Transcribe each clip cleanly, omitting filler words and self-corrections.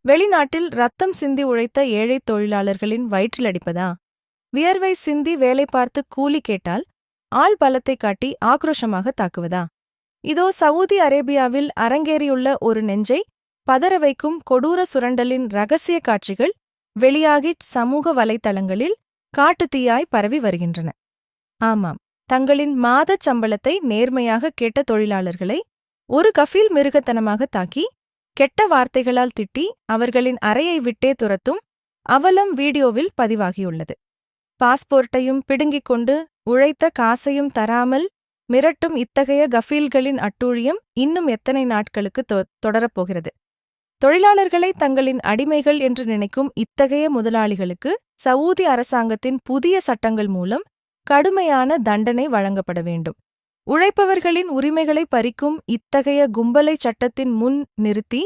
வெளிநாட்டில் ரத்தம் சிந்தி உழைத்த ஏழை தொழிலாளர்களின் வயிற்றில் அடிப்பதா? வியர்வை சிந்தி வேலை பார்த்து கூலி கேட்டால் ஆள் பலத்தை காட்டி ஆக்ரோஷமாக தாக்குவதா? இதோ சவுதி அரேபியாவில் அரங்கேறியுள்ள ஒரு நெஞ்சை பதற வைக்கும் கொடூர சுரண்டலின் ரகசிய காட்சிகள் வெளியாகி சமூக வலைத்தளங்களில் காட்டுத்தீயாய் பரவி வருகின்றன. ஆமாம், தங்களின் மாதச் சம்பளத்தை நேர்மையாக கேட்ட தொழிலாளர்களை ஒரு கஃபீல் மிருகத்தனமாக தாக்கி கெட்ட வார்த்தைகளால் திட்டி அவர்களின் அறையை விட்டே துரத்தும் அவலம் வீடியோவில் பதிவாகியுள்ளது. பாஸ்போர்ட்டையும் பிடுங்கிக் கொண்டு உழைத்த காசையும் தராமல் மிரட்டும் இத்தகைய கஃபீல்களின் அட்டூழியம் இன்னும் எத்தனை நாட்களுக்கு தொடரப்போகிறது? தொழிலாளர்களை தங்களின் அடிமைகள் என்று நினைக்கும் இத்தகைய முதலாளிகளுக்கு சவூதி அரசாங்கத்தின் புதிய சட்டங்கள் மூலம் கடுமையான தண்டனை வழங்கப்பட வேண்டும். உழைப்பவர்களின் உரிமைகளை பறிக்கும் இத்தகைய கும்பலை சட்டத்தின் முன் நிறுத்தி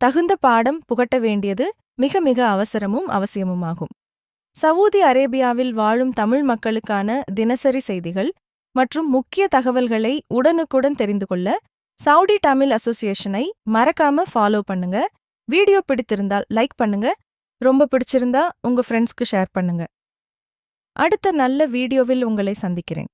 தகுந்த பாடம் புகட்ட வேண்டியது மிக மிக அவசரமும் அவசியமுமாகும். சவூதி அரேபியாவில் வாழும் தமிழ் மக்களுக்கான தினசரி செய்திகள் மற்றும் முக்கிய தகவல்களை உடனுக்குடன் தெரிந்து கொள்ள சவுடி தமிழ் அசோசியேஷனை மறக்காம ஃபாலோ பண்ணுங்க. வீடியோ பிடித்திருந்தால் லைக் பண்ணுங்க. ரொம்ப பிடிச்சிருந்தா உங்க ஃப்ரெண்ட்ஸ்க்கு ஷேர் பண்ணுங்க. அடுத்த நல்ல வீடியோவில் உங்களை சந்திக்கிறேன்.